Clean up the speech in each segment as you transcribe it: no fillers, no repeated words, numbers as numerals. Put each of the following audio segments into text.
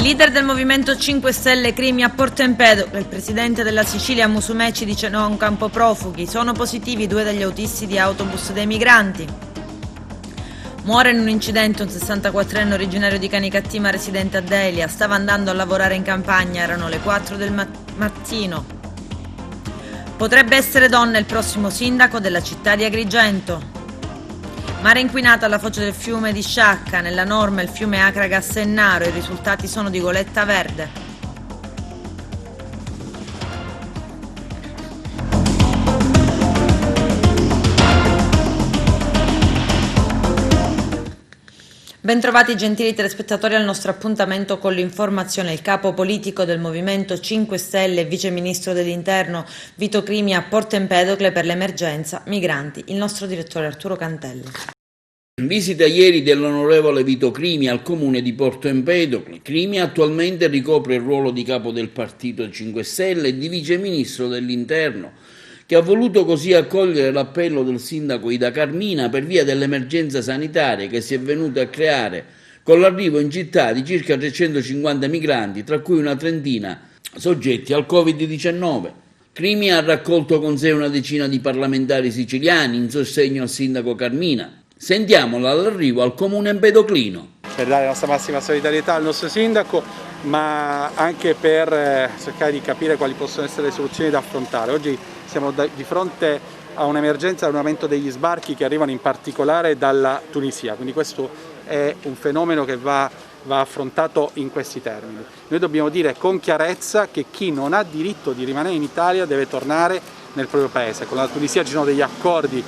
leader del Movimento 5 Stelle Crimi a Porto Empedocle, il presidente della Sicilia Musumeci dice no a un campo profughi, sono positivi 2 degli autisti di autobus dei migranti. Muore in un incidente un 64enne originario di Canicattì ma residente a Delia, stava andando a lavorare in campagna, erano le 4 del mattino. Potrebbe essere donna il prossimo sindaco della città di Agrigento. Mare inquinato alla foce del fiume di Sciacca, nella Norma il fiume Acraga a Sennaro, i risultati sono di goletta verde. Bentrovati gentili telespettatori al nostro appuntamento con l'informazione. Il capo politico del Movimento 5 Stelle e Vice Ministro dell'Interno Vito Crimi a Porto Empedocle per l'emergenza migranti. Il nostro direttore Arturo Cantelli. Visita ieri dell'onorevole Vito Crimi al comune di Porto Empedocle. Crimi attualmente ricopre il ruolo di capo del partito 5 Stelle e di Vice Ministro dell'Interno, che ha voluto così accogliere l'appello del sindaco Ida Carmina per via dell'emergenza sanitaria che si è venuta a creare con l'arrivo in città di circa 350 migranti, tra cui una trentina soggetti al Covid-19. Crimi ha raccolto con sé una decina di parlamentari siciliani in sostegno al sindaco Carmina. Sentiamola all'arrivo al comune empedoclino. Per dare la nostra massima solidarietà al nostro sindaco, ma anche per cercare di capire quali possono essere le soluzioni da affrontare. Oggi siamo di fronte a un'emergenza, un aumento degli sbarchi che arrivano in particolare dalla Tunisia, quindi questo è un fenomeno che va affrontato in questi termini. Noi dobbiamo dire con chiarezza che chi non ha diritto di rimanere in Italia deve tornare nel proprio paese. Con la Tunisia ci sono degli accordi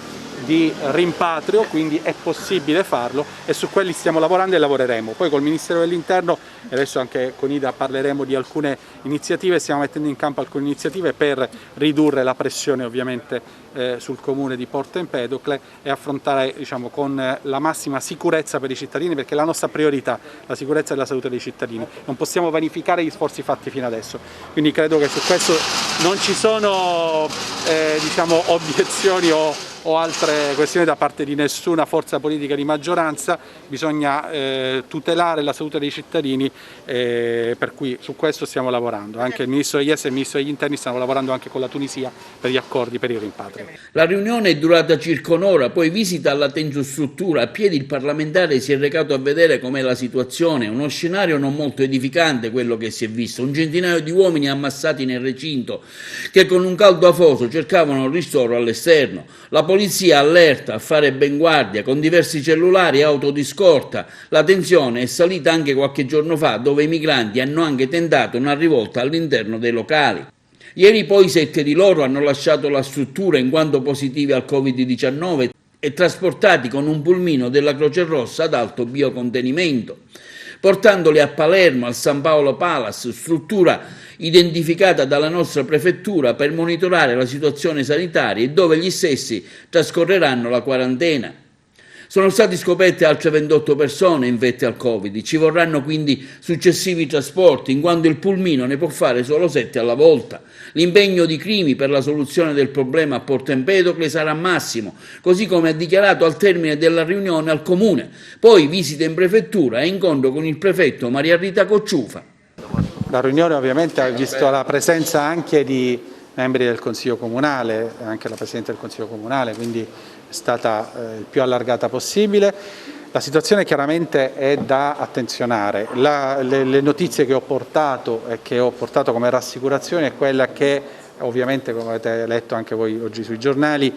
di rimpatrio, quindi è possibile farlo e su quelli stiamo lavorando e lavoreremo. Poi col Ministero dell'Interno e adesso anche con Ida parleremo di alcune iniziative, stiamo mettendo in campo alcune iniziative per ridurre la pressione ovviamente sul comune di Porto Empedocle e affrontare con la massima sicurezza per i cittadini, perché è la nostra priorità, la sicurezza e la salute dei cittadini. Non possiamo vanificare gli sforzi fatti fino adesso, quindi credo che su questo non ci sono obiezioni o altre questioni da parte di nessuna forza politica di maggioranza. Bisogna tutelare la salute dei cittadini, per cui su questo stiamo lavorando. Anche il Ministro degli Esteri e il Ministro degli Interni stanno lavorando anche con la Tunisia per gli accordi per il rimpatrio. La riunione è durata circa un'ora, poi visita alla tensostruttura. A piedi il parlamentare si è recato a vedere com'è la situazione, uno scenario non molto edificante quello che si è visto, un centinaio di uomini ammassati nel recinto che con un caldo afoso cercavano ristoro all'esterno, la polizia allerta a fare ben guardia con diversi cellulari e auto di scorta. La tensione è salita anche qualche giorno fa, dove i migranti hanno anche tentato una rivolta all'interno dei locali. Ieri poi 7 di loro hanno lasciato la struttura in quanto positivi al Covid-19 e trasportati con un pulmino della Croce Rossa ad alto biocontenimento, portandoli a Palermo, al San Paolo Palace, struttura identificata dalla nostra prefettura per monitorare la situazione sanitaria e dove gli stessi trascorreranno la quarantena. Sono stati scoperte altre 28 persone infette al Covid, ci vorranno quindi successivi trasporti, in quanto il pulmino ne può fare solo 7 alla volta. L'impegno di Crimi per la soluzione del problema a Porto Empedocle sarà massimo, così come ha dichiarato al termine della riunione al Comune. Poi visita in prefettura e incontro con il prefetto Maria Rita Cocciufa. La riunione ovviamente ha visto la presenza anche di membri del Consiglio Comunale, anche la Presidente del Consiglio Comunale, quindi è stata il più allargata possibile. La situazione chiaramente è da attenzionare. Le notizie che ho portato e che ho portato come rassicurazione è quella che ovviamente, come avete letto anche voi oggi sui giornali,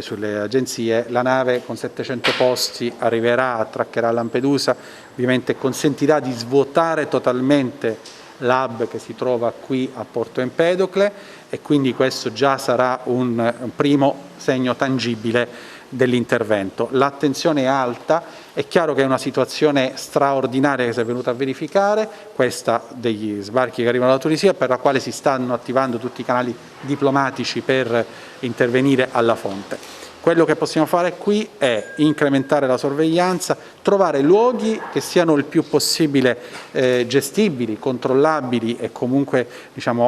sulle agenzie, la nave con 700 posti arriverà, attraccherà a Lampedusa, ovviamente consentirà di svuotare totalmente l'hub che si trova qui a Porto Empedocle e quindi questo già sarà un primo segno tangibile dell'intervento. L'attenzione è alta, è chiaro che è una situazione straordinaria che si è venuta a verificare, questa degli sbarchi che arrivano dalla Tunisia, per la quale si stanno attivando tutti i canali diplomatici per intervenire alla fonte. Quello che possiamo fare qui è incrementare la sorveglianza, trovare luoghi che siano il più possibile gestibili, controllabili e comunque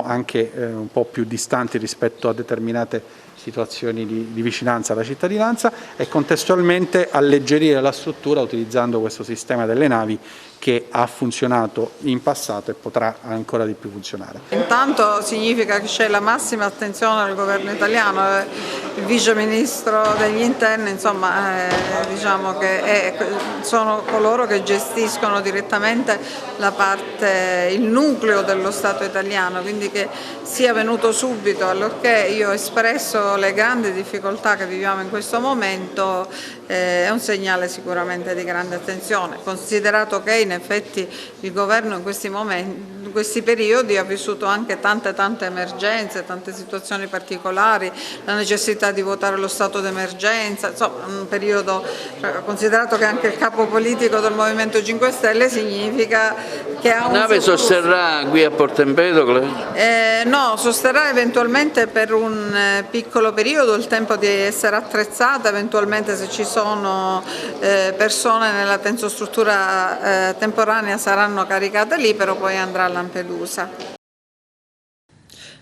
anche un po' più distanti rispetto a determinate situazioni di vicinanza alla cittadinanza e contestualmente alleggerire la struttura utilizzando questo sistema delle navi che ha funzionato in passato e potrà ancora di più funzionare. Intanto significa che c'è la massima attenzione del governo italiano, il vice ministro degli interni, insomma, diciamo che sono coloro che gestiscono direttamente il nucleo dello Stato italiano, quindi che sia venuto subito, allorché io ho espresso le grandi difficoltà che viviamo in questo momento, è un segnale sicuramente di grande attenzione, considerato che in effetti il governo in questi periodi ha vissuto anche tante emergenze, tante situazioni particolari, la necessità di votare lo stato d'emergenza, insomma un periodo, considerato che anche il capo politico del Movimento 5 Stelle significa che ha un... La nave sosterrà qui a Porto Empedocle? No, sosterrà eventualmente per un piccolo periodo, il tempo di essere attrezzata, eventualmente se ci sono persone nella tensostruttura temporanea saranno caricate lì, però poi andrà a Lampedusa.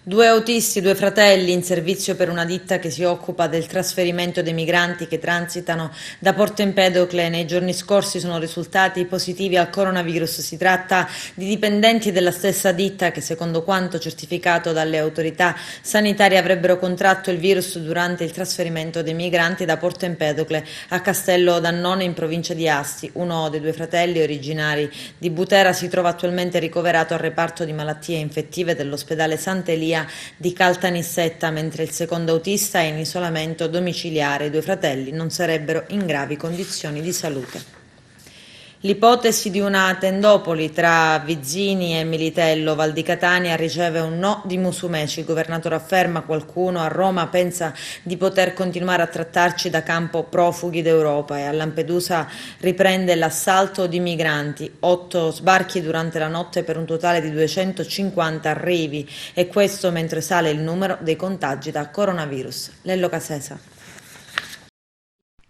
2 autisti, 2 fratelli in servizio per una ditta che si occupa del trasferimento dei migranti che transitano da Porto Empedocle nei giorni scorsi sono risultati positivi al coronavirus. Si tratta di dipendenti della stessa ditta che, secondo quanto certificato dalle autorità sanitarie, avrebbero contratto il virus durante il trasferimento dei migranti da Porto Empedocle a Castello d'Annone in provincia di Asti. Uno dei 2 fratelli, originari di Butera, si trova attualmente ricoverato al reparto di malattie infettive dell'ospedale Sant'Elia di Caltanissetta, mentre il secondo autista è in isolamento domiciliare. I 2 fratelli non sarebbero in gravi condizioni di salute. L'ipotesi di una tendopoli tra Vizzini e Militello, Val di Catania, riceve un no di Musumeci. Il governatore afferma: qualcuno a Roma pensa di poter continuare a trattarci da campo profughi d'Europa, e a Lampedusa riprende l'assalto di migranti. 8 sbarchi durante la notte per un totale di 250 arrivi, e questo mentre sale il numero dei contagi da coronavirus. Lello Casesa.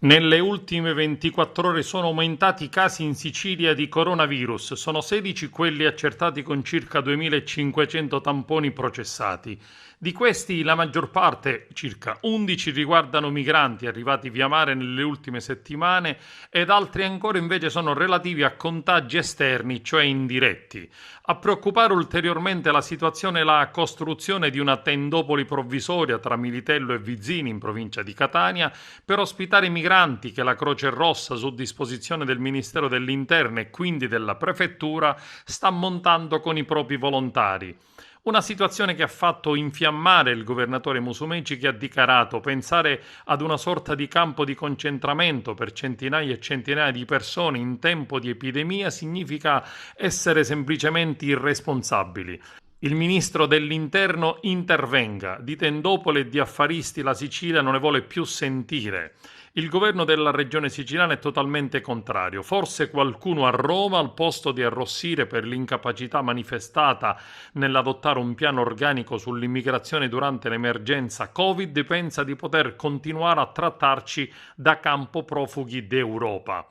Nelle ultime 24 ore sono aumentati i casi in Sicilia di coronavirus, sono 16 quelli accertati con circa 2.500 tamponi processati. Di questi la maggior parte, circa 11, riguardano migranti arrivati via mare nelle ultime settimane ed altri ancora invece sono relativi a contagi esterni, cioè indiretti. A preoccupare ulteriormente la situazione è la costruzione di una tendopoli provvisoria tra Militello e Vizzini in provincia di Catania per ospitare i migranti che la Croce Rossa, su disposizione del Ministero dell'Interno e quindi della Prefettura, sta montando con i propri volontari. Una situazione che ha fatto infiammare il governatore Musumeci, che ha dichiarato: pensare ad una sorta di campo di concentramento per centinaia e centinaia di persone in tempo di epidemia significa essere semplicemente irresponsabili. Il ministro dell'Interno intervenga, di tendopoli e di affaristi la Sicilia non ne vuole più sentire. Il governo della regione siciliana è totalmente contrario. Forse qualcuno a Roma, al posto di arrossire per l'incapacità manifestata nell'adottare un piano organico sull'immigrazione durante l'emergenza Covid, pensa di poter continuare a trattarci da campo profughi d'Europa.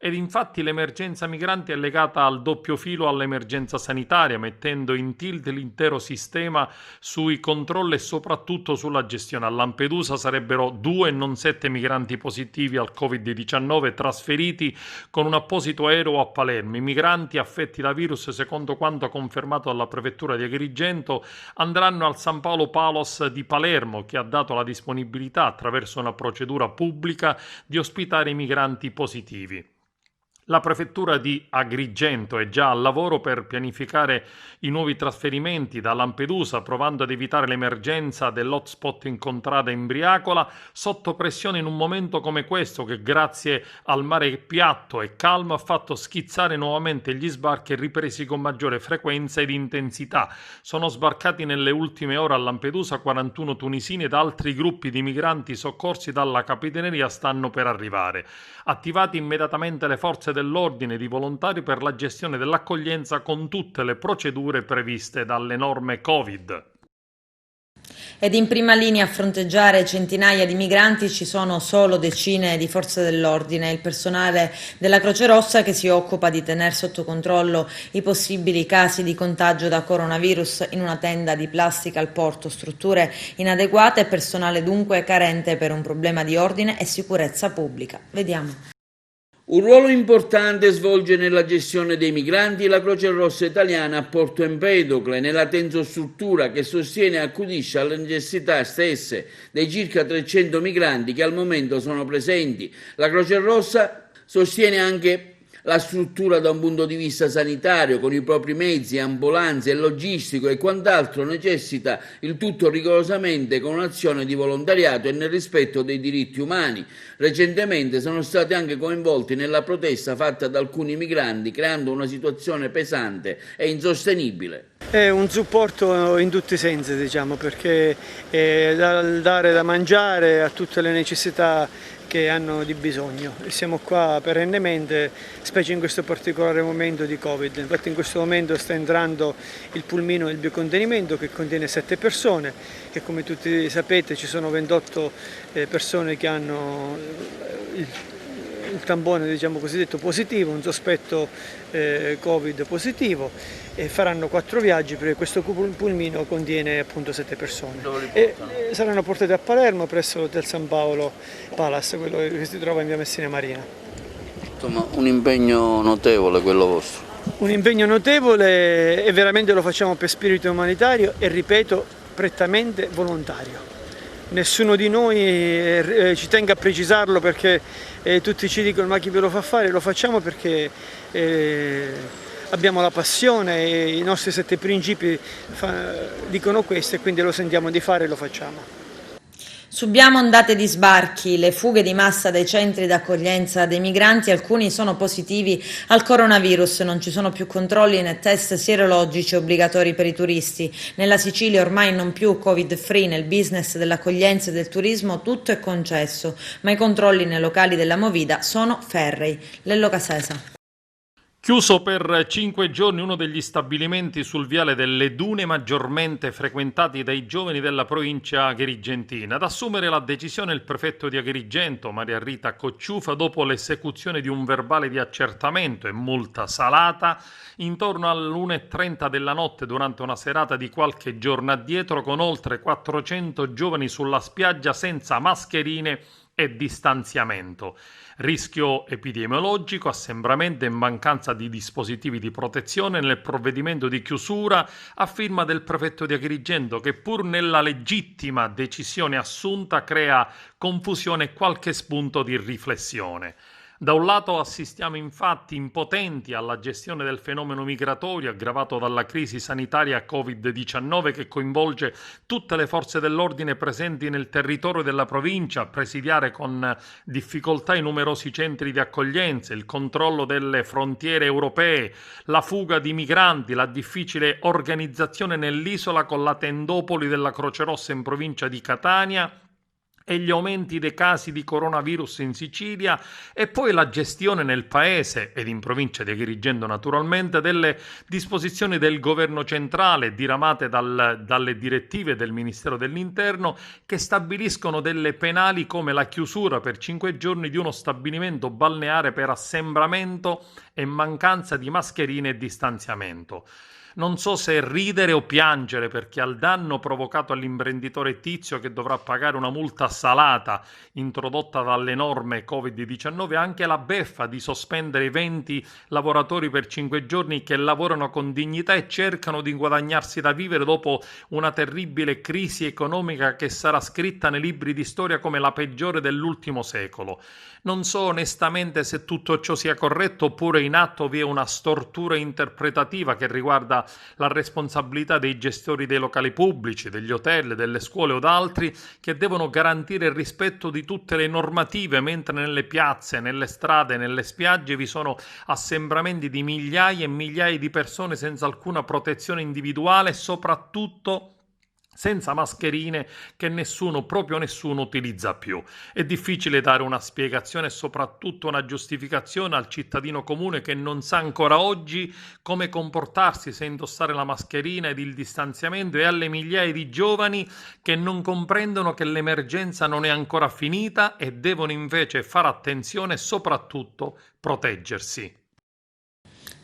Ed infatti l'emergenza migranti è legata al doppio filo all'emergenza sanitaria, mettendo in tilt l'intero sistema sui controlli e soprattutto sulla gestione. A Lampedusa sarebbero 2 e non 7 migranti positivi al Covid-19 trasferiti con un apposito aereo a Palermo. I migranti affetti da virus, secondo quanto confermato dalla prefettura di Agrigento, andranno al San Paolo Palos di Palermo, che ha dato la disponibilità, attraverso una procedura pubblica, di ospitare i migranti positivi. La prefettura di Agrigento è già al lavoro per pianificare i nuovi trasferimenti da Lampedusa, provando ad evitare l'emergenza dell'hotspot in contrada Imbriacola, sotto pressione in un momento come questo che, grazie al mare piatto e calmo, ha fatto schizzare nuovamente gli sbarchi, ripresi con maggiore frequenza ed intensità. Sono sbarcati nelle ultime ore a Lampedusa 41 tunisini ed altri gruppi di migranti soccorsi dalla Capitaneria stanno per arrivare. Attivati immediatamente le forze dell'ordine di volontari per la gestione dell'accoglienza con tutte le procedure previste dalle norme Covid. Ed in prima linea a fronteggiare centinaia di migranti ci sono solo decine di forze dell'ordine, il personale della Croce Rossa che si occupa di tenere sotto controllo i possibili casi di contagio da coronavirus in una tenda di plastica al porto, strutture inadeguate e personale dunque carente per un problema di ordine e sicurezza pubblica. Vediamo. Un ruolo importante svolge nella gestione dei migranti la Croce Rossa italiana a Porto Empedocle, nella tensostruttura che sostiene e accudisce alle necessità stesse dei circa 300 migranti che al momento sono presenti. La Croce Rossa sostiene anche la struttura da un punto di vista sanitario, con i propri mezzi, ambulanze e logistico e quant'altro necessita, il tutto rigorosamente con un'azione di volontariato e nel rispetto dei diritti umani. Recentemente sono stati anche coinvolti nella protesta fatta da alcuni migranti, creando una situazione pesante e insostenibile. È un supporto in tutti i sensi, diciamo, perché è dare da mangiare a tutte le necessità che hanno di bisogno e siamo qua perennemente, specie in questo particolare momento di Covid. Infatti in questo momento sta entrando il pulmino del biocontenimento che contiene 7 persone e come tutti sapete ci sono 28 persone che hanno il tampone, diciamo cosiddetto positivo, un sospetto Covid positivo, e faranno 4 viaggi perché questo pulmino contiene appunto 7 persone. E saranno portati a Palermo presso l'Hotel San Paolo Palace, quello che si trova in via Messina Marina. Insomma, un impegno notevole quello vostro. Un impegno notevole e veramente lo facciamo per spirito umanitario e, ripeto, prettamente volontario. Nessuno di noi ci tenga a precisarlo perché tutti ci dicono ma chi ve lo fa fare? Lo facciamo perché abbiamo la passione e i nostri 7 principi dicono questo e quindi lo sentiamo di fare e lo facciamo. Subiamo ondate di sbarchi, le fughe di massa dai centri d'accoglienza dei migranti, alcuni sono positivi al coronavirus, non ci sono più controlli né test sierologici obbligatori per i turisti. Nella Sicilia ormai non più covid-free, nel business dell'accoglienza e del turismo tutto è concesso, ma i controlli nei locali della Movida sono ferrei. Lello Casesa. Chiuso per 5 giorni uno degli stabilimenti sul viale delle Dune maggiormente frequentati dai giovani della provincia agrigentina. Ad assumere la decisione il prefetto di Agrigento, Maria Rita Cocciufa, dopo l'esecuzione di un verbale di accertamento e multa salata intorno all'1:30 della notte durante una serata di qualche giorno addietro con oltre 400 giovani sulla spiaggia senza mascherine e distanziamento. Rischio epidemiologico, assembramento e mancanza di dispositivi di protezione nel provvedimento di chiusura a firma del prefetto di Agrigento che pur nella legittima decisione assunta crea confusione e qualche spunto di riflessione. Da un lato assistiamo infatti impotenti alla gestione del fenomeno migratorio aggravato dalla crisi sanitaria Covid-19 che coinvolge tutte le forze dell'ordine presenti nel territorio della provincia a presidiare con difficoltà i numerosi centri di accoglienza, il controllo delle frontiere europee, la fuga di migranti, la difficile organizzazione nell'isola con la tendopoli della Croce Rossa in provincia di Catania e gli aumenti dei casi di coronavirus in Sicilia e poi la gestione nel paese ed in provincia di Agrigento naturalmente delle disposizioni del governo centrale diramate dalle direttive del Ministero dell'Interno che stabiliscono delle penali come la chiusura per 5 giorni di uno stabilimento balneare per assembramento e mancanza di mascherine e distanziamento. Non so se ridere o piangere perché al danno provocato all'imprenditore Tizio che dovrà pagare una multa salata introdotta dalle norme Covid-19 anche la beffa di sospendere 20 lavoratori per 5 giorni che lavorano con dignità e cercano di guadagnarsi da vivere dopo una terribile crisi economica che sarà scritta nei libri di storia come la peggiore dell'ultimo secolo. Non so onestamente se tutto ciò sia corretto oppure in atto vi è una stortura interpretativa che riguarda la responsabilità dei gestori dei locali pubblici, degli hotel, delle scuole o d'altri che devono garantire il rispetto di tutte le normative mentre nelle piazze, nelle strade, nelle spiagge vi sono assembramenti di migliaia e migliaia di persone senza alcuna protezione individuale e soprattutto senza mascherine che proprio nessuno utilizza più. È difficile dare una spiegazione e soprattutto una giustificazione al cittadino comune che non sa ancora oggi come comportarsi se indossare la mascherina ed il distanziamento, e alle migliaia di giovani che non comprendono che l'emergenza non è ancora finita e devono invece fare attenzione e soprattutto proteggersi.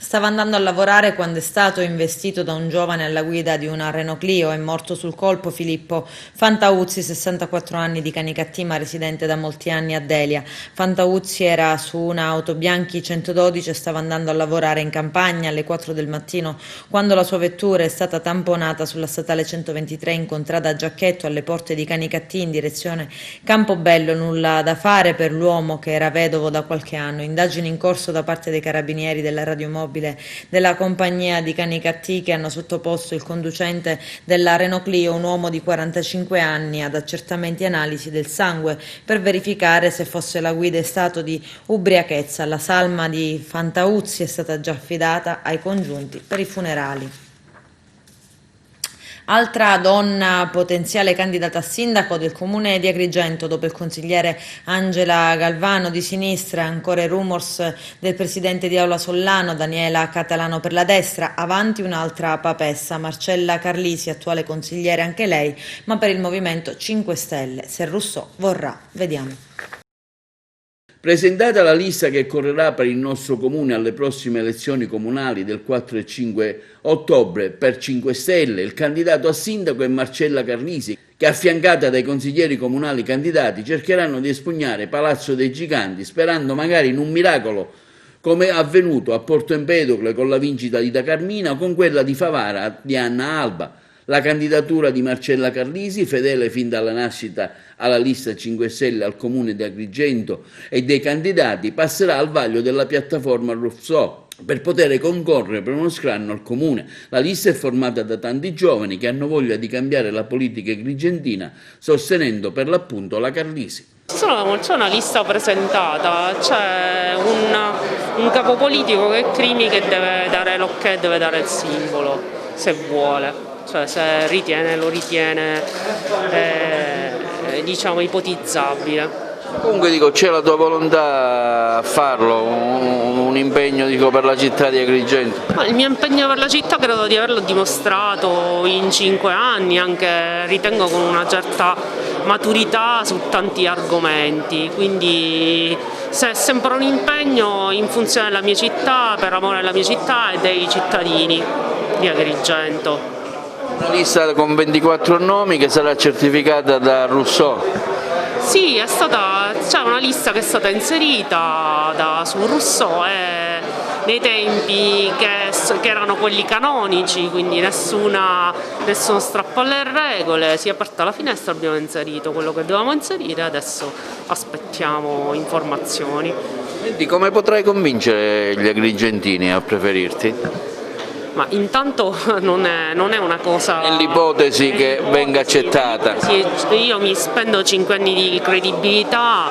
Stava andando a lavorare quando è stato investito da un giovane alla guida di una Renault Clio. È morto sul colpo Filippo Fantauzzi, 64 anni, di Canicattì, ma residente da molti anni a Delia. Fantauzzi era su un'auto Bianchi 112 e stava andando a lavorare in campagna alle 4 del mattino quando la sua vettura è stata tamponata sulla statale 123 in contrada Giacchetto alle porte di Canicattì in direzione Campobello. Nulla da fare per l'uomo che era vedovo da qualche anno. Indagini in corso da parte dei carabinieri della radiomobile della compagnia di Canicattì, che hanno sottoposto il conducente della Renault Clio, un uomo di 45 anni, ad accertamenti e analisi del sangue per verificare se fosse la guida in stato di ubriachezza. La salma di Fantauzzi è stata già affidata ai congiunti per i funerali. Altra donna potenziale candidata a sindaco del comune di Agrigento, dopo il consigliere Angela Galvano di sinistra, ancora i rumors del presidente di Aula Sollano, Daniela Catalano per la destra, avanti un'altra papessa, Marcella Carlisi, attuale consigliere anche lei, ma per il Movimento 5 Stelle, se Rousseau vorrà. Vediamo. Presentata la lista che correrà per il nostro comune alle prossime elezioni comunali del 4 e 5 ottobre per 5 Stelle, il candidato a sindaco è Marcella Carlisi, che, affiancata dai consiglieri comunali candidati, cercheranno di espugnare Palazzo dei Giganti, sperando magari in un miracolo come è avvenuto a Porto Empedocle con la vincita di Da Carmina o con quella di Favara di Anna Alba. La candidatura di Marcella Carlisi, fedele fin dalla nascita alla lista 5 Stelle al comune di Agrigento, e dei candidati, passerà al vaglio della piattaforma Rousseau per poter concorrere per uno scranno al comune. La lista è formata da tanti giovani che hanno voglia di cambiare la politica agrigentina, sostenendo per l'appunto la Carlisi. C'è una lista presentata, c'è un capo politico che è Crimi che deve dare l'ok, deve dare il simbolo, se vuole. Cioè se lo ritiene diciamo ipotizzabile. Comunque dico, c'è la tua volontà a farlo, un impegno per la città di Agrigento? Ma il mio impegno per la città credo di averlo dimostrato in 5 anni, anche ritengo con una certa maturità su tanti argomenti, quindi se è sempre un impegno in funzione della mia città, per amore della mia città e dei cittadini di Agrigento. Una lista con 24 nomi che sarà certificata da Rousseau. Sì, c'è una lista che è stata inserita su Rousseau nei tempi che erano quelli canonici, quindi nessuno strappo alle regole, si è aperta la finestra, abbiamo inserito quello che dovevamo inserire, adesso aspettiamo informazioni. Senti, come potrai convincere gli agrigentini a preferirti? Ma intanto non è una cosa... È l'ipotesi che venga accettata. Sì, io mi spendo 5 anni di credibilità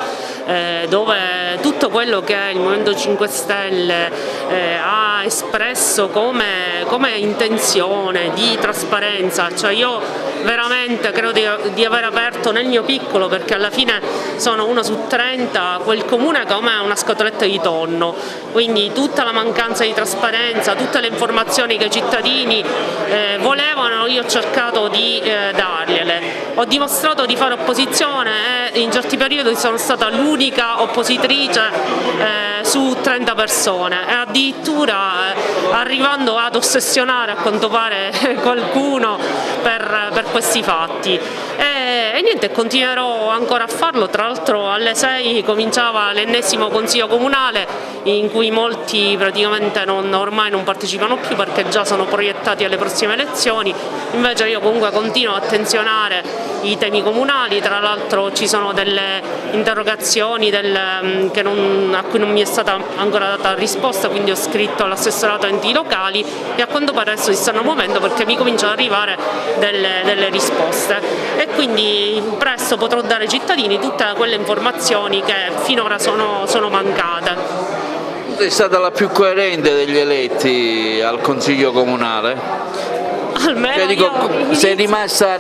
dove tutto quello che il Movimento 5 Stelle ha espresso come intenzione di trasparenza, cioè io veramente credo di aver aperto nel mio piccolo, perché alla fine sono 1 su 30, quel comune come una scatoletta di tonno, quindi tutta la mancanza di trasparenza, tutte le informazioni che i cittadini volevano, io ho cercato di dargliele. Ho dimostrato di fare opposizione e in certi periodi sono stata l'unica oppositrice su 30 persone e addirittura arrivando ad ossessionare a quanto pare qualcuno per questi fatti. E niente, continuerò ancora a farlo, tra l'altro alle 6 cominciava l'ennesimo consiglio comunale in cui molti praticamente ormai non partecipano più perché già sono proiettati alle prossime elezioni, invece io comunque continuo a attenzionare i temi comunali, tra l'altro ci sono delle interrogazioni a cui non mi è stata ancora data risposta, quindi ho scritto all'assessorato enti locali e a quanto pare adesso si stanno muovendo perché mi cominciano ad arrivare delle risposte e quindi presto potrò dare ai cittadini tutte quelle informazioni che finora sono mancate. Tu sei stata la più coerente degli eletti al Consiglio Comunale? Almeno cioè, dico, sei rimasta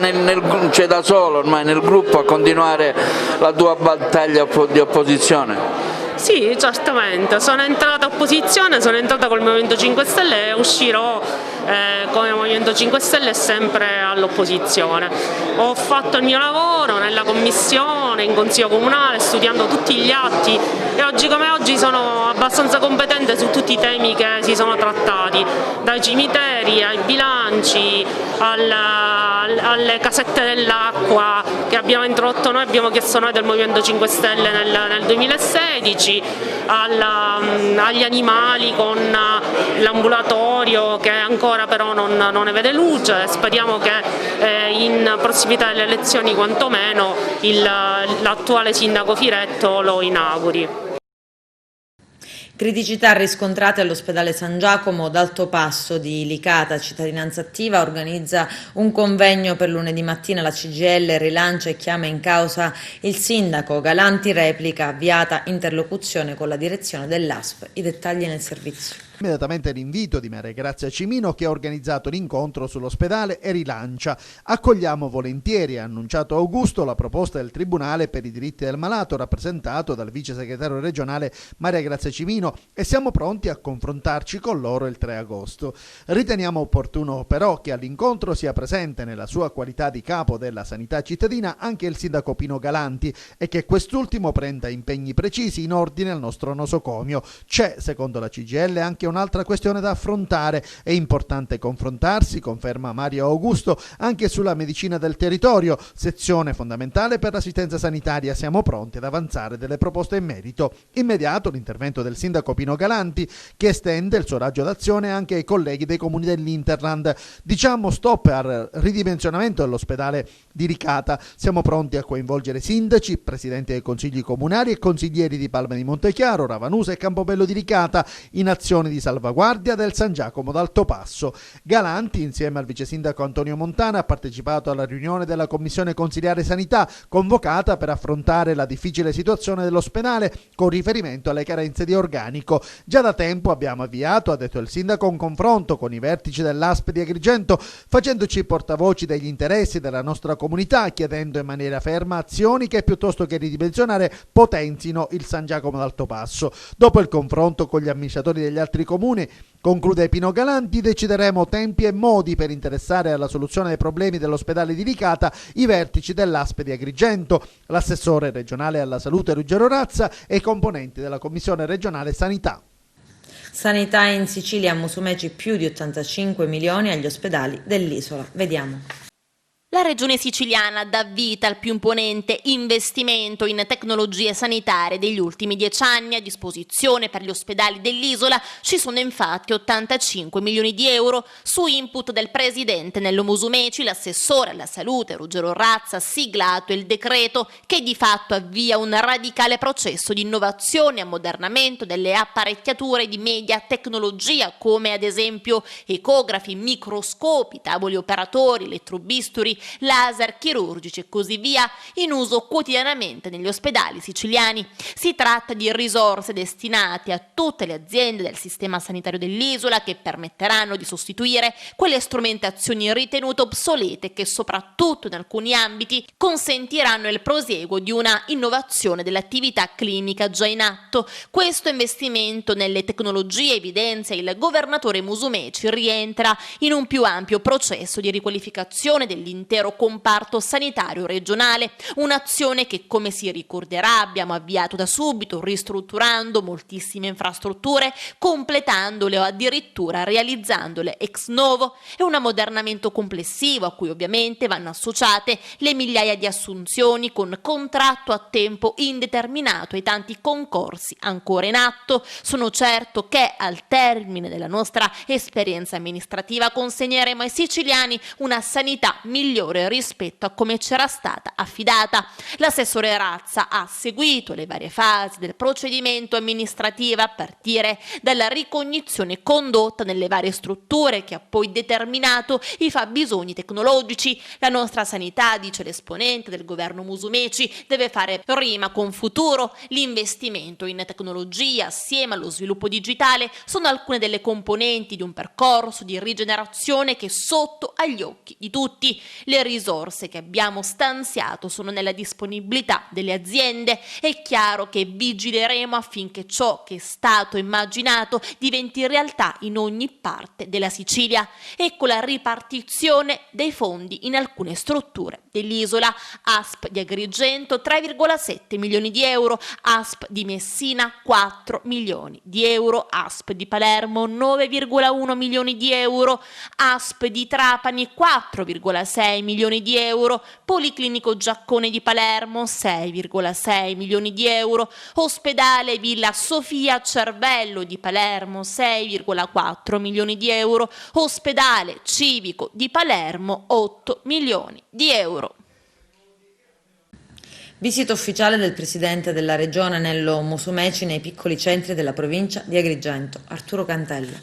cioè, da solo ormai nel gruppo a continuare la tua battaglia di opposizione? Sì, certamente, sono entrata opposizione, sono entrata col Movimento 5 Stelle e uscirò come Movimento 5 Stelle sempre all'opposizione. Ho fatto il mio lavoro nella commissione, in consiglio comunale, studiando tutti gli atti e oggi come oggi sono abbastanza competente su tutti i temi che si sono trattati, dai cimiteri ai bilanci, alle casette dell'acqua che abbiamo introdotto noi, abbiamo chiesto noi del Movimento 5 Stelle nel 2016, agli animali con l'ambulatorio che ancora però non ne vede luce. Speriamo che in prossimità delle elezioni quantomeno l'attuale sindaco Firetto lo inauguri. Criticità riscontrate all'ospedale San Giacomo d'Altopasso di Licata. Cittadinanza Attiva organizza un convegno per lunedì mattina. La CGIL rilancia e chiama in causa il sindaco. Galanti replica, avviata interlocuzione con la direzione dell'ASP. I dettagli nel servizio. Immediatamente l'invito di Maria Grazia Cimino, che ha organizzato l'incontro sull'ospedale e rilancia. Accogliamo volentieri, ha annunciato Augusto, la proposta del Tribunale per i diritti del malato rappresentato dal vice segretario regionale Maria Grazia Cimino e siamo pronti a confrontarci con loro il 3 agosto. Riteniamo opportuno però che all'incontro sia presente nella sua qualità di capo della sanità cittadina anche il sindaco Pino Galanti e che quest'ultimo prenda impegni precisi in ordine al nostro nosocomio. C'è, secondo la CGIL, anche un'altra questione da affrontare. È importante confrontarsi, conferma Mario Augusto, anche sulla medicina del territorio, sezione fondamentale per l'assistenza sanitaria. Siamo pronti ad avanzare delle proposte in merito. Immediato l'intervento del sindaco Pino Galanti, che estende il suo raggio d'azione anche ai colleghi dei comuni dell'Interland. Diciamo stop al ridimensionamento dell'ospedale di Licata. Siamo pronti a coinvolgere sindaci, presidenti dei consigli comunali e consiglieri di Palma di Montechiaro, Ravanusa e Campobello di Licata in azioni di salvaguardia del San Giacomo d'Altopasso. Galanti, insieme al vice sindaco Antonio Montana, ha partecipato alla riunione della Commissione Consiliare Sanità, convocata per affrontare la difficile situazione dell'ospedale con riferimento alle carenze di organico. Già da tempo abbiamo avviato, ha detto il sindaco, un confronto con i vertici dell'ASP di Agrigento, facendoci portavoci degli interessi della nostra comunità, chiedendo in maniera ferma azioni che piuttosto che ridimensionare potenzino il San Giacomo d'Altopasso. Dopo il confronto con gli amministratori degli altri comuni, conclude Pino Galanti, decideremo tempi e modi per interessare alla soluzione dei problemi dell'ospedale di Licata i vertici dell'ASP di Agrigento, l'assessore regionale alla salute Ruggero Razza e i componenti della Commissione regionale sanità. Sanità in Sicilia, a Musumeci più di 85 milioni agli ospedali dell'isola. Vediamo. La regione siciliana dà vita al più imponente investimento in tecnologie sanitarie degli ultimi 10 anni. A disposizione per gli ospedali dell'isola ci sono infatti 85 milioni di euro. Su input del presidente Nello Musumeci, l'assessore alla salute Ruggero Razza ha siglato il decreto che di fatto avvia un radicale processo di innovazione e ammodernamento delle apparecchiature di media tecnologia, come ad esempio ecografi, microscopi, tavoli operatori, elettrobisturi, laser chirurgici e così via, in uso quotidianamente negli ospedali siciliani. Si tratta di risorse destinate a tutte le aziende del sistema sanitario dell'isola, che permetteranno di sostituire quelle strumentazioni ritenute obsolete che soprattutto in alcuni ambiti consentiranno il prosieguo di una innovazione dell'attività clinica già in atto. Questo investimento nelle tecnologie, evidenzia il governatore Musumeci, rientra in un più ampio processo di riqualificazione dell'intero comparto sanitario regionale, un'azione che, come si ricorderà, abbiamo avviato da subito, ristrutturando moltissime infrastrutture, completandole o addirittura realizzandole ex novo. È un ammodernamento complessivo a cui ovviamente vanno associate le migliaia di assunzioni con contratto a tempo indeterminato e tanti concorsi ancora in atto. Sono certo che al termine della nostra esperienza amministrativa consegneremo ai siciliani una sanità migliore migliore rispetto a come c'era stata affidata. L'assessore Razza ha seguito le varie fasi del procedimento amministrativo a partire dalla ricognizione condotta nelle varie strutture che ha poi determinato i fabbisogni tecnologici. La nostra sanità, dice l'esponente del governo Musumeci, deve fare rima con futuro. L'investimento in tecnologia assieme allo sviluppo digitale sono alcune delle componenti di un percorso di rigenerazione che è sotto agli occhi di tutti. Le risorse che abbiamo stanziato sono nella disponibilità delle aziende. È chiaro che vigileremo affinché ciò che è stato immaginato diventi realtà in ogni parte della Sicilia. Ecco la ripartizione dei fondi in alcune strutture dell'isola. ASP di Agrigento 3,7 milioni di euro, ASP di Messina 4 milioni di euro, ASP di Palermo 9,1 milioni di euro, ASP di Trapani 4,6 milioni di euro, Policlinico Giaccone di Palermo 6,6 milioni di euro, Ospedale Villa Sofia Cervello di Palermo 6,4 milioni di euro, Ospedale Civico di Palermo 8 milioni di euro. Visita ufficiale del presidente della regione Nello Musumeci nei piccoli centri della provincia di Agrigento. Arturo Cantella.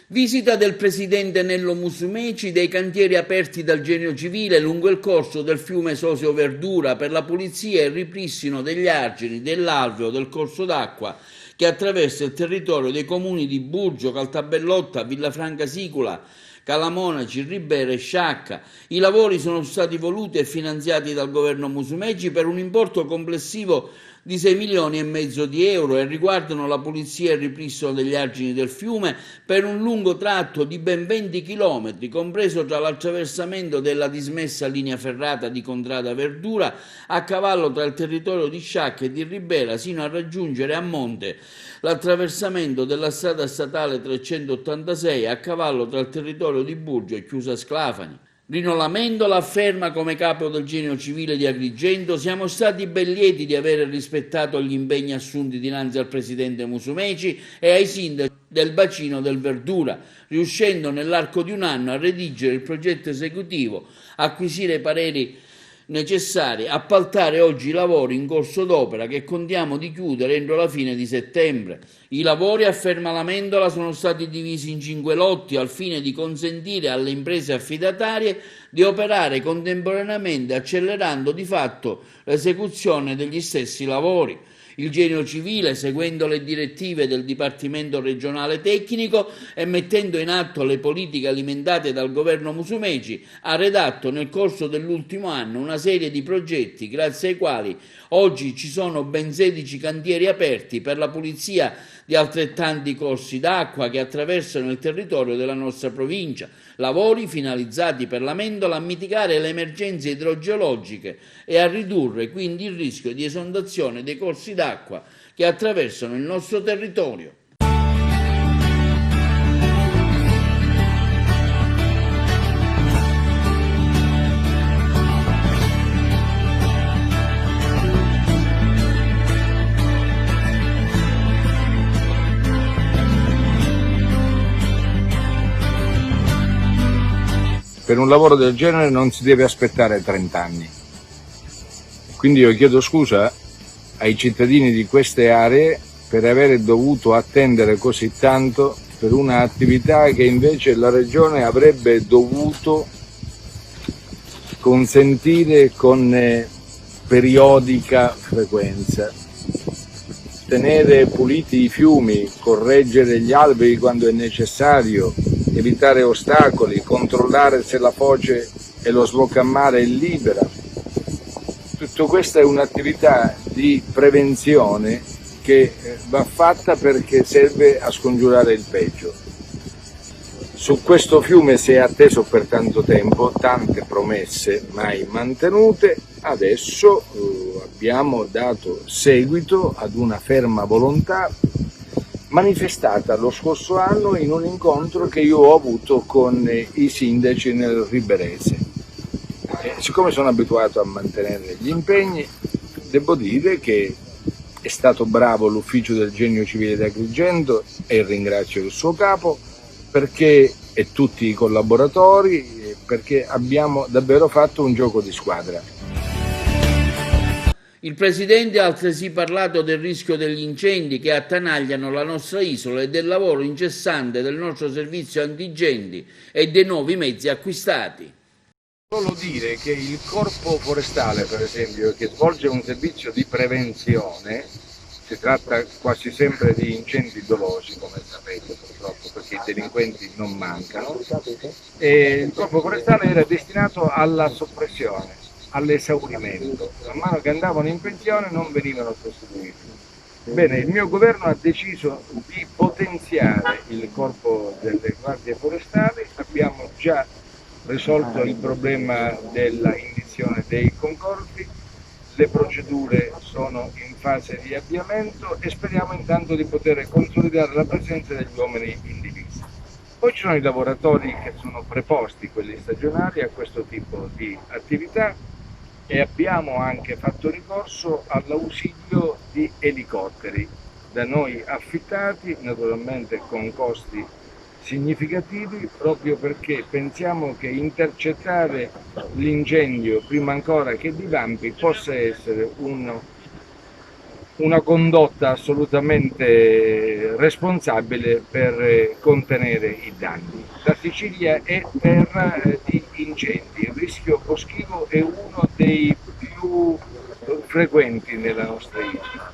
Visita del presidente Nello Musumeci dei cantieri aperti dal Genio Civile lungo il corso del fiume Sosio Verdura per la pulizia e il ripristino degli argini, dell'alveo, del corso d'acqua che attraversa il territorio dei comuni di Burgio, Caltabellotta, Villafranca Sicula, Calamonaci, Ribera e Sciacca. I lavori sono stati voluti e finanziati dal governo Musumeci per un importo complessivo di 6 milioni e mezzo di euro e riguardano la pulizia e il ripristino degli argini del fiume per un lungo tratto di ben 20 chilometri, compreso tra l'attraversamento della dismessa linea ferrata di Contrada Verdura a cavallo tra il territorio di Sciacca e di Ribera sino a raggiungere a monte l'attraversamento della strada statale 386 a cavallo tra il territorio di Burgio e Chiusa Sclafani. Rino Lamendola afferma come capo del Genio Civile di Agrigento: siamo stati ben lieti di aver rispettato gli impegni assunti dinanzi al presidente Musumeci e ai sindaci del bacino del Verdura, riuscendo nell'arco di un anno a redigere il progetto esecutivo, acquisire i pareri necessari, appaltare oggi i lavori in corso d'opera che contiamo di chiudere entro la fine di settembre. I lavori, afferma Lamendola, sono stati divisi in 5 lotti al fine di consentire alle imprese affidatarie di operare contemporaneamente, accelerando di fatto l'esecuzione degli stessi lavori. Il Genio Civile, seguendo le direttive del Dipartimento regionale tecnico e mettendo in atto le politiche alimentate dal governo Musumeci, ha redatto nel corso dell'ultimo anno una serie di progetti grazie ai quali oggi ci sono ben 16 cantieri aperti per la pulizia di altrettanti corsi d'acqua che attraversano il territorio della nostra provincia, lavori finalizzati per Lamendola a mitigare le emergenze idrogeologiche e a ridurre quindi il rischio di esondazione dei corsi d'acqua che attraversano il nostro territorio. Per un lavoro del genere non si deve aspettare 30 anni. Quindi io chiedo scusa ai cittadini di queste aree per aver dovuto attendere così tanto per un'attività che invece la Regione avrebbe dovuto consentire con periodica frequenza. Tenere puliti i fiumi, correggere gli alvei quando è necessario, evitare ostacoli, controllare se la foce e lo sboccamare è libera. Tutto questo è un'attività di prevenzione che va fatta perché serve a scongiurare il peggio. Su questo fiume si è atteso per tanto tempo, tante promesse mai mantenute, adesso abbiamo dato seguito ad una ferma volontà manifestata lo scorso anno in un incontro che io ho avuto con i sindaci nel Riberese. Siccome sono abituato a mantenere gli impegni, devo dire che è stato bravo l'ufficio del Genio Civile di Agrigento e ringrazio il suo capo perché e tutti i collaboratori perché abbiamo davvero fatto un gioco di squadra. Il Presidente ha altresì parlato del rischio degli incendi che attanagliano la nostra isola e del lavoro incessante del nostro servizio antincendi e dei nuovi mezzi acquistati. Solo dire che il Corpo Forestale, per esempio, che svolge un servizio di prevenzione, si tratta quasi sempre di incendi dolosi, come sapete purtroppo, perché i delinquenti non mancano, e il Corpo Forestale era destinato alla soppressione, all'esaurimento. Man mano che andavano in pensione non venivano sostituiti. Bene, il mio governo ha deciso di potenziare il Corpo delle Guardie Forestali, abbiamo già risolto il problema della indizione dei concorsi, le procedure sono in fase di avviamento e speriamo intanto di poter consolidare la presenza degli uomini in divisa. Poi ci sono i lavoratori che sono preposti, quelli stagionali, a questo tipo di attività e abbiamo anche fatto ricorso all'ausilio di elicotteri da noi affittati, naturalmente con costi significativi, proprio perché pensiamo che intercettare l'incendio prima ancora che divampi possa essere una condotta assolutamente responsabile per contenere i danni. La Sicilia è terra di incendi, il rischio boschivo è uno dei più frequenti nella nostra isola.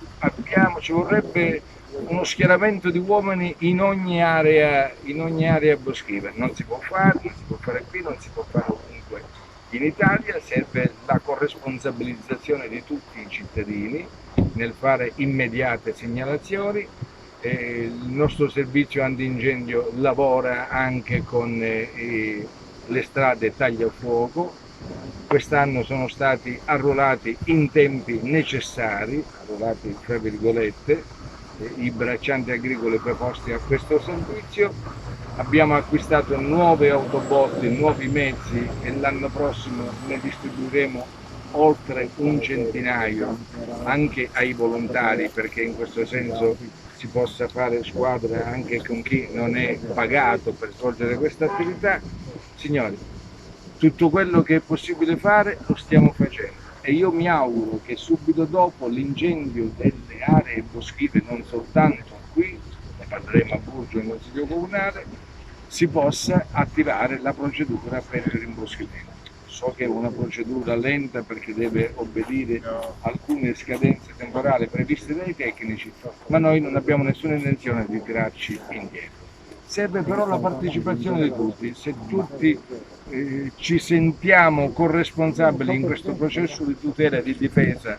Ci vorrebbe uno schieramento di uomini in ogni area boschiva. Non si può fare qui, non si può fare ovunque. In Italia serve la corresponsabilizzazione di tutti i cittadini nel fare immediate segnalazioni. Il nostro servizio antincendio lavora anche con le strade tagliafuoco. Quest'anno sono stati arruolati in tempi necessari, arruolati tra virgolette, i braccianti agricoli preposti a questo servizio. Abbiamo acquistato nuove autobotti, nuovi mezzi e l'anno prossimo ne distribuiremo oltre un centinaio anche ai volontari, perché in questo senso si possa fare squadra anche con chi non è pagato per svolgere questa attività. Signori, tutto quello che è possibile fare lo stiamo facendo e io mi auguro che subito dopo l'incendio delle aree boschive, non soltanto qui, ne parleremo a Burgio in Consiglio Comunale, si possa attivare la procedura per il rimboschimento. So che è una procedura lenta perché deve obbedire alcune scadenze temporali previste dai tecnici, ma noi non abbiamo nessuna intenzione di tirarci indietro. Serve però la partecipazione di tutti, se tutti ci sentiamo corresponsabili in questo processo di tutela e di difesa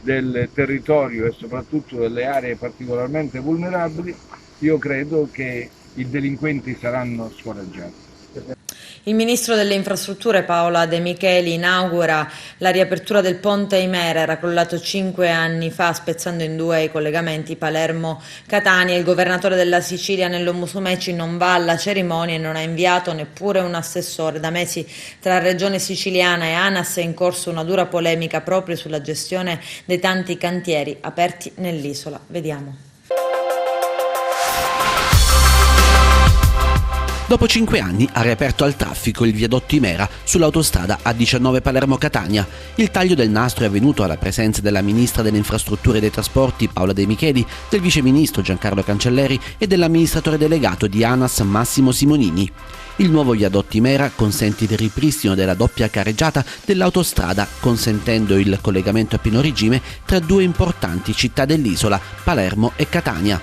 del territorio e soprattutto delle aree particolarmente vulnerabili, io credo che i delinquenti saranno scoraggiati. Il ministro delle infrastrutture Paola De Micheli inaugura la riapertura del ponte Himera, era crollato 5 anni fa spezzando in due i collegamenti Palermo-Catania. Il governatore della Sicilia Nello Musumeci non va alla cerimonia e non ha inviato neppure un assessore. Da mesi tra Regione Siciliana e ANAS è in corso una dura polemica proprio sulla gestione dei tanti cantieri aperti nell'isola. Vediamo. Dopo 5 anni ha riaperto al traffico il viadotto Himera sull'autostrada A19 Palermo-Catania. Il taglio del nastro è avvenuto alla presenza della Ministra delle Infrastrutture e dei Trasporti Paola De Micheli, del Vice Ministro Giancarlo Cancelleri e dell'amministratore delegato di ANAS Massimo Simonini. Il nuovo viadotto Himera consente il ripristino della doppia carreggiata dell'autostrada, consentendo il collegamento a pieno regime tra due importanti città dell'isola, Palermo e Catania.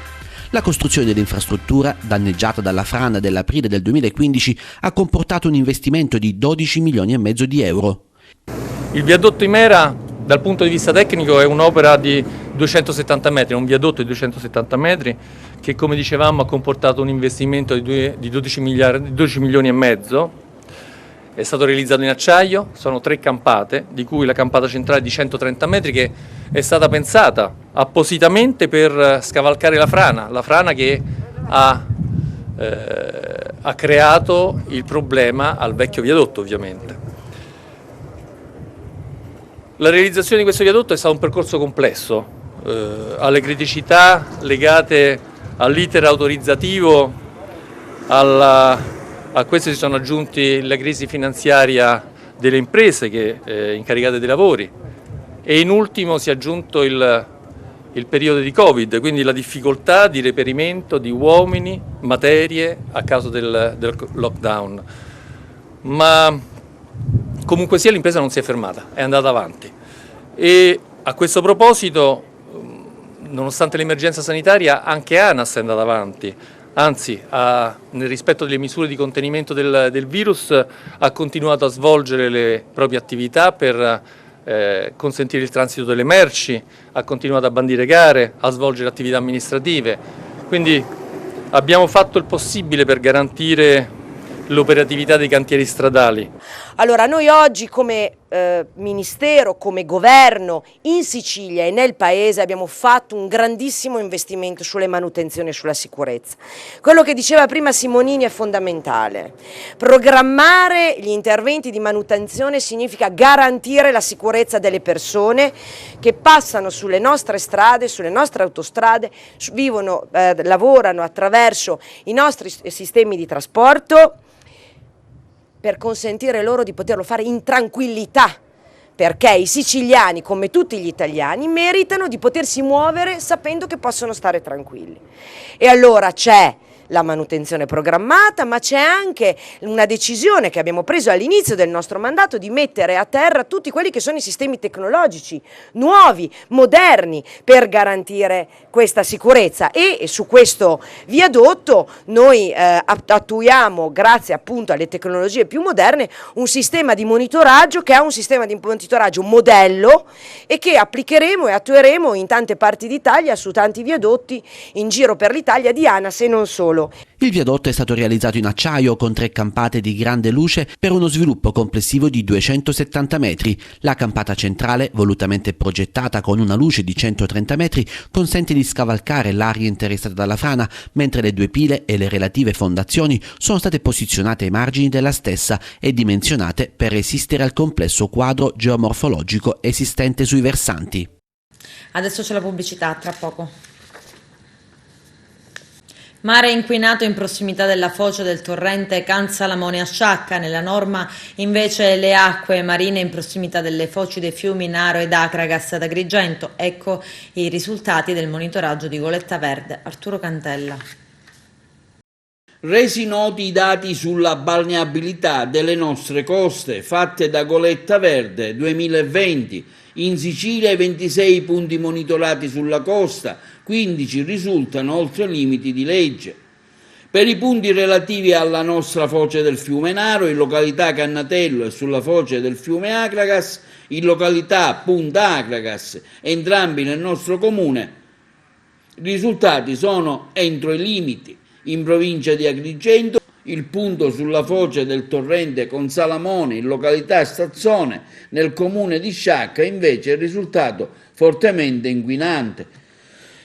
La costruzione dell'infrastruttura, danneggiata dalla frana dell'aprile del 2015, ha comportato un investimento di 12 milioni e mezzo di euro. Il viadotto Himera, dal punto di vista tecnico, è un'opera di 270 metri, un viadotto di 270 metri che, come dicevamo, ha comportato un investimento di 12 milioni e mezzo. È stato realizzato in acciaio, sono 3 campate, di cui la campata centrale di 130 metri che è stata pensata appositamente per scavalcare la frana che ha creato il problema al vecchio viadotto, ovviamente. La realizzazione di questo viadotto è stato un percorso complesso, alle criticità legate all'iter autorizzativo, alla A questo si sono aggiunti la crisi finanziaria delle imprese incaricate dei lavori e in ultimo si è aggiunto il periodo di Covid, quindi la difficoltà di reperimento di uomini, materie a causa del lockdown. Ma comunque sia l'impresa non si è fermata, è andata avanti. E a questo proposito, nonostante l'emergenza sanitaria, anche ANAS è andata avanti, anzi nel rispetto delle misure di contenimento del virus ha continuato a svolgere le proprie attività per consentire il transito delle merci, ha continuato a bandire gare, a svolgere attività amministrative, quindi abbiamo fatto il possibile per garantire l'operatività dei cantieri stradali. Allora noi oggi come Ministero, come Governo in Sicilia e nel Paese abbiamo fatto un grandissimo investimento sulle manutenzioni e sulla sicurezza. Quello che diceva prima Simonini è fondamentale. Programmare gli interventi di manutenzione significa garantire la sicurezza delle persone che passano sulle nostre strade, sulle nostre autostrade, vivono, lavorano attraverso i nostri sistemi di trasporto, per consentire loro di poterlo fare in tranquillità, perché i siciliani, come tutti gli italiani, meritano di potersi muovere sapendo che possono stare tranquilli. E allora c'è la manutenzione programmata, ma c'è anche una decisione che abbiamo preso all'inizio del nostro mandato di mettere a terra tutti quelli che sono i sistemi tecnologici nuovi, moderni, per garantire questa sicurezza. E su questo viadotto noi attuiamo, grazie appunto alle tecnologie più moderne, un sistema di monitoraggio che è un sistema di monitoraggio modello e che applicheremo e attueremo in tante parti d'Italia, su tanti viadotti in giro per l'Italia di ANAS e non solo. Il viadotto è stato realizzato in acciaio con 3 campate di grande luce per uno sviluppo complessivo di 270 metri. La campata centrale, volutamente progettata con una luce di 130 metri, consente di scavalcare l'area interessata dalla frana, mentre le 2 pile e le relative fondazioni sono state posizionate ai margini della stessa e dimensionate per resistere al complesso quadro geomorfologico esistente sui versanti. Adesso c'è la pubblicità, tra poco. Mare inquinato in prossimità della foce del torrente Cansalamone a Sciacca. Nella norma invece le acque marine in prossimità delle foci dei fiumi Naro ed Acragas ad Agrigento. Ecco i risultati del monitoraggio di Goletta Verde. Arturo Cantella. Resi noti i dati sulla balneabilità delle nostre coste fatte da Goletta Verde 2020, in Sicilia i 26 punti monitorati sulla costa, 15 risultano oltre i limiti di legge. Per i punti relativi alla nostra foce del fiume Naro, in località Cannatello e sulla foce del fiume Acragas, in località Punta Acragas, entrambi nel nostro comune, i risultati sono entro i limiti. In provincia di Agrigento, il punto sulla foce del torrente Consalamone in località Stazzone nel comune di Sciacca invece è risultato fortemente inquinante.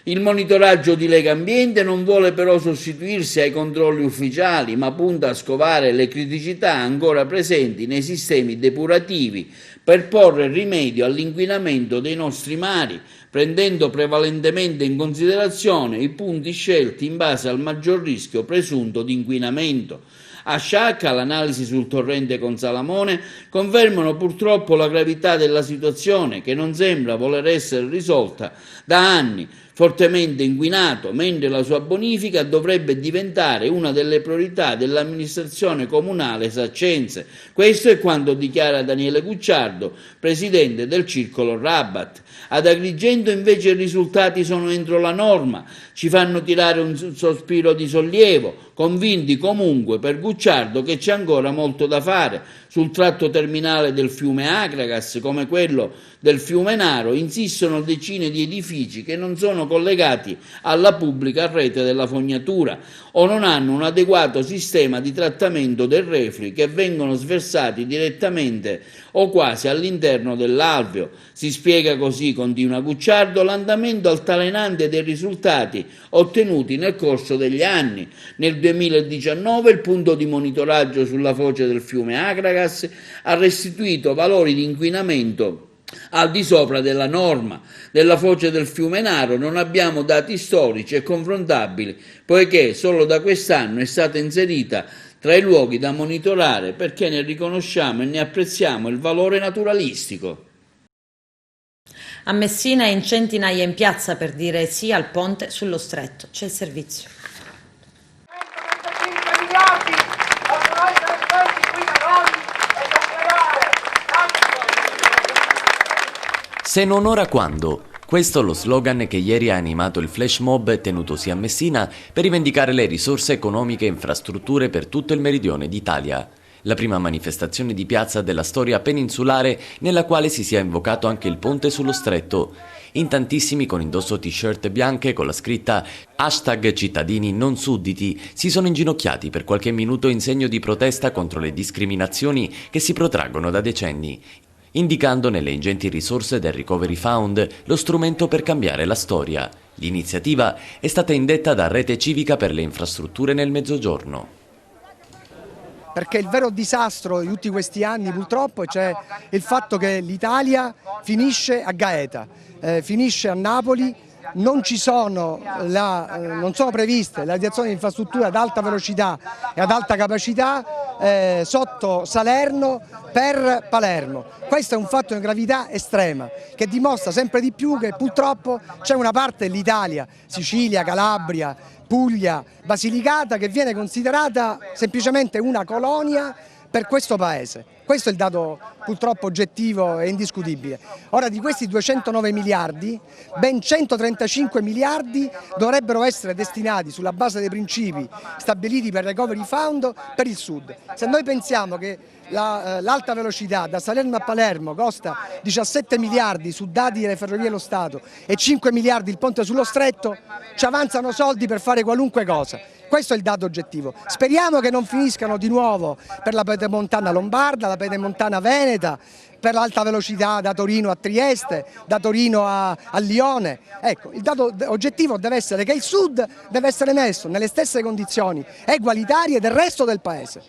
Il monitoraggio di Legambiente non vuole però sostituirsi ai controlli ufficiali, ma punta a scovare le criticità ancora presenti nei sistemi depurativi per porre rimedio all'inquinamento dei nostri mari, prendendo prevalentemente in considerazione i punti scelti in base al maggior rischio presunto di inquinamento. A Sciacca l'analisi sul torrente Consalamone confermano purtroppo la gravità della situazione, che non sembra voler essere risolta da anni, fortemente inquinato, mentre la sua bonifica dovrebbe diventare una delle priorità dell'amministrazione comunale saccense. Questo è quanto dichiara Daniele Gucciardo, presidente del Circolo Rabat. Ad Agrigento invece i risultati sono entro la norma, ci fanno tirare un sospiro di sollievo, convinti comunque per Gucciardo che c'è ancora molto da fare. Sul tratto terminale del fiume Acragas, come quello del fiume Naro, insistono decine di edifici che non sono collegati alla pubblica rete della fognatura o non hanno un adeguato sistema di trattamento dei reflui che vengono sversati direttamente o quasi all'interno dell'alveo. Si spiega così, continua Gucciardo, l'andamento altalenante dei risultati ottenuti nel corso degli anni. Nel 2019 il punto di monitoraggio sulla foce del fiume Acragas ha restituito valori di inquinamento al di sopra della norma. Della foce del fiume Naro non abbiamo dati storici e confrontabili, poiché solo da quest'anno è stata inserita tra i luoghi da monitorare perché ne riconosciamo e ne apprezziamo il valore naturalistico. A Messina in centinaia in piazza per dire sì al ponte sullo stretto. C'è il servizio. Se non ora quando? Questo è lo slogan che ieri ha animato il flash mob tenutosi a Messina per rivendicare le risorse economiche e infrastrutture per tutto il meridione d'Italia. La prima manifestazione di piazza della storia peninsulare nella quale si sia invocato anche il ponte sullo stretto. In tantissimi con indosso t-shirt bianche con la scritta #cittadini non sudditi si sono inginocchiati per qualche minuto in segno di protesta contro le discriminazioni che si protraggono da decenni, indicando nelle ingenti risorse del Recovery Fund lo strumento per cambiare la storia. L'iniziativa è stata indetta da Rete Civica per le infrastrutture nel Mezzogiorno. Perché il vero disastro di tutti questi anni purtroppo c'è il fatto che l'Italia finisce a Gaeta, finisce a Napoli, non sono previste la realizzazione di infrastrutture ad alta velocità e ad alta capacità sotto Salerno per Palermo. Questo è un fatto di gravità estrema che dimostra sempre di più che purtroppo c'è una parte dell'Italia, Sicilia, Calabria, Puglia, Basilicata, che viene considerata semplicemente una colonia per questo paese. Questo è il dato purtroppo oggettivo e indiscutibile. Ora, di questi 209 miliardi, ben 135 miliardi dovrebbero essere destinati sulla base dei principi stabiliti per il Recovery Fund per il Sud. Se noi pensiamo che l'alta velocità da Salerno a Palermo costa 17 miliardi su dati delle Ferrovie dello Stato e 5 miliardi il ponte sullo stretto, ci avanzano soldi per fare qualunque cosa. Questo è il dato oggettivo. Speriamo che non finiscano di nuovo per la pedemontana lombarda, la pedemontana veneta, per l'alta velocità da Torino a Trieste, da Torino a Lione. Ecco, il dato oggettivo deve essere che il Sud deve essere messo nelle stesse condizioni egualitarie del resto del Paese.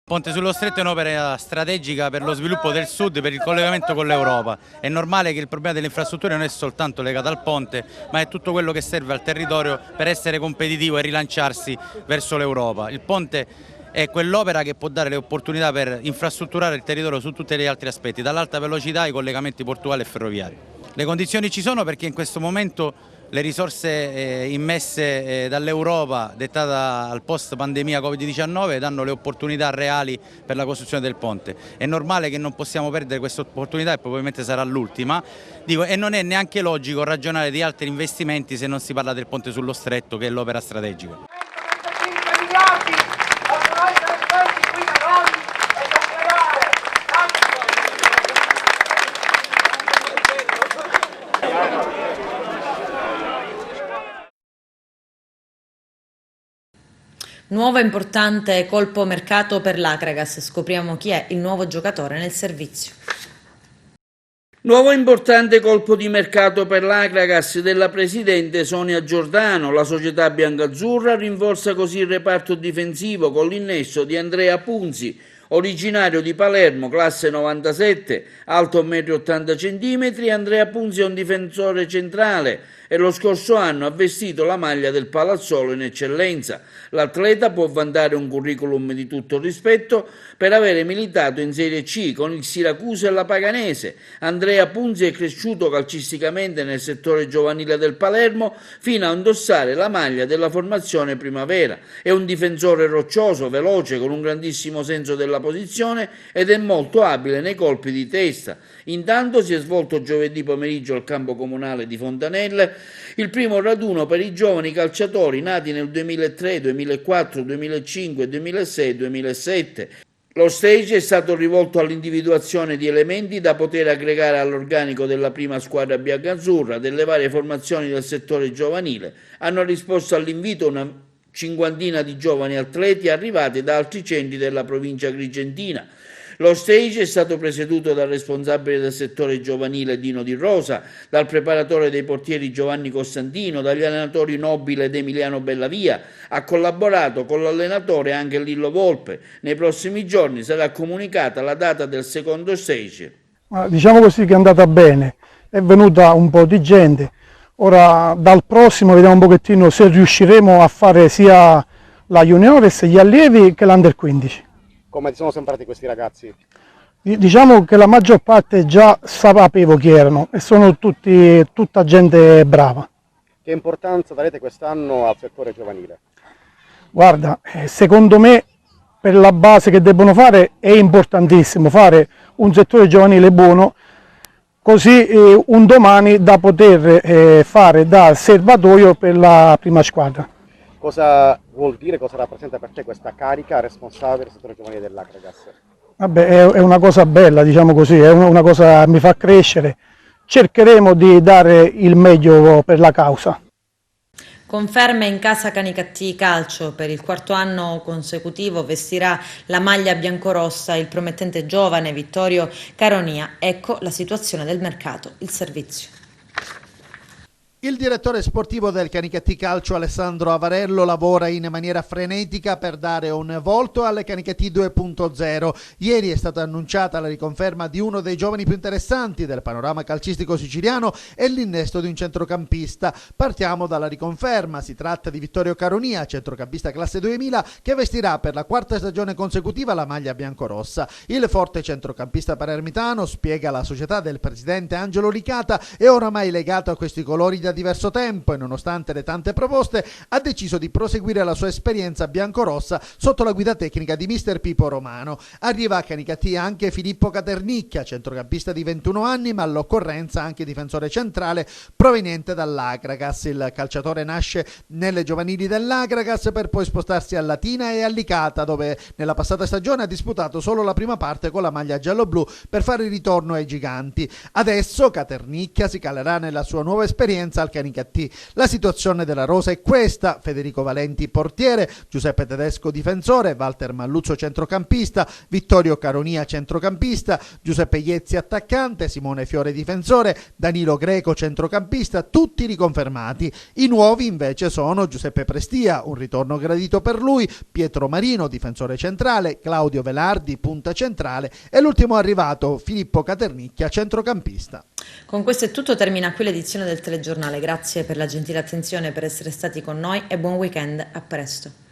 Il ponte sullo stretto è un'opera strategica per lo sviluppo del Sud, per il collegamento con l'Europa. È normale che il problema delle infrastrutture non è soltanto legato al ponte, ma è tutto quello che serve al territorio per essere competitivo e rilanciarsi verso l'Europa. Il ponte è quell'opera che può dare le opportunità per infrastrutturare il territorio su tutti gli altri aspetti, dall'alta velocità ai collegamenti portuali e ferroviari. Le condizioni ci sono perché in questo momento le risorse immesse dall'Europa, dettata al post pandemia Covid-19, danno le opportunità reali per la costruzione del ponte. È normale che non possiamo perdere questa opportunità e probabilmente sarà l'ultima. E non è neanche logico ragionare di altri investimenti se non si parla del ponte sullo stretto, che è l'opera strategica. Nuovo importante colpo mercato per l'Akragas. Scopriamo chi è il nuovo giocatore nel servizio. Nuovo importante colpo di mercato per l'Akragas della presidente Sonia Giordano. La società biancazzurra rinforza così il reparto difensivo con l'innesto di Andrea Punzi, originario di Palermo, classe 97, alto 1,80 m. Andrea Punzi è un difensore centrale e lo scorso anno ha vestito la maglia del Palazzolo in eccellenza. L'atleta può vantare un curriculum di tutto rispetto per avere militato in Serie C con il Siracusa e la Paganese. Andrea Punzi è cresciuto calcisticamente nel settore giovanile del Palermo fino a indossare la maglia della formazione primavera. È un difensore roccioso, veloce, con un grandissimo senso della posizione ed è molto abile nei colpi di testa. Intanto si è svolto giovedì pomeriggio al campo comunale di Fontanelle il primo raduno per i giovani calciatori nati nel 2003, 2004, 2005, 2006 e 2007. Lo stage è stato rivolto all'individuazione di elementi da poter aggregare all'organico della prima squadra biancazzurra. Delle varie formazioni del settore giovanile hanno risposto all'invito una cinquantina di giovani atleti arrivati da altri centri della provincia agrigentina. Lo stage è stato presieduto dal responsabile del settore giovanile Dino Di Rosa, dal preparatore dei portieri Giovanni Costantino, dagli allenatori Nobile ed Emiliano Bellavia. Ha collaborato con l'allenatore anche Lillo Volpe. Nei prossimi giorni sarà comunicata la data del secondo stage. Diciamo così che è andata bene, è venuta un po' di gente. Ora dal prossimo vediamo un pochettino se riusciremo a fare sia la Juniores, gli allievi che l'Under 15. Come ti sono sembrati questi ragazzi? Diciamo che la maggior parte già sapevo chi erano e sono tutta gente brava. Che importanza darete quest'anno al settore giovanile? Guarda, secondo me per la base che debbono fare è importantissimo fare un settore giovanile buono, così un domani da poter fare da serbatoio per la prima squadra. Cosa vuol dire, cosa rappresenta per te questa carica responsabile del settore giovanile dell'Agragas? Vabbè, è una cosa bella, diciamo così, è una cosa che mi fa crescere. Cercheremo di dare il meglio per la causa. Conferma in casa Canicattì Calcio, per il 4º anno consecutivo vestirà la maglia biancorossa il promettente giovane Vittorio Caronia. Ecco la situazione del mercato, il servizio. Il direttore sportivo del Canicattì Calcio, Alessandro Avarello, lavora in maniera frenetica per dare un volto alle Canicattì 2.0. Ieri è stata annunciata la riconferma di uno dei giovani più interessanti del panorama calcistico siciliano e l'innesto di un centrocampista. Partiamo dalla riconferma. Si tratta di Vittorio Caronia, centrocampista classe 2000, che vestirà per la 4ª stagione consecutiva la maglia biancorossa. Il forte centrocampista palermitano, spiega la società del presidente Angelo Licata, è oramai legato a questi colori da diverso tempo e nonostante le tante proposte ha deciso di proseguire la sua esperienza biancorossa sotto la guida tecnica di mister Pippo Romano. Arriva a Canicattì anche Filippo Caternicchia, centrocampista di 21 anni ma all'occorrenza anche difensore centrale proveniente dall'Agragas. Il calciatore nasce nelle giovanili dell'Agragas per poi spostarsi a Latina e a Licata, dove nella passata stagione ha disputato solo la prima parte con la maglia giallo-blu per fare il ritorno ai giganti. Adesso Caternicchia si calerà nella sua nuova esperienza al Canicattì. La situazione della rosa è questa: Federico Valenti portiere, Giuseppe Tedesco difensore, Walter Malluzzo centrocampista, Vittorio Caronia centrocampista, Giuseppe Iezzi attaccante, Simone Fiore difensore, Danilo Greco centrocampista, tutti riconfermati. I nuovi invece sono Giuseppe Prestia, un ritorno gradito per lui, Pietro Marino difensore centrale, Claudio Velardi punta centrale e l'ultimo arrivato Filippo Caternicchia centrocampista. Con questo è tutto, termina qui l'edizione del telegiornale. Grazie per la gentile attenzione, per essere stati con noi e buon weekend, a presto.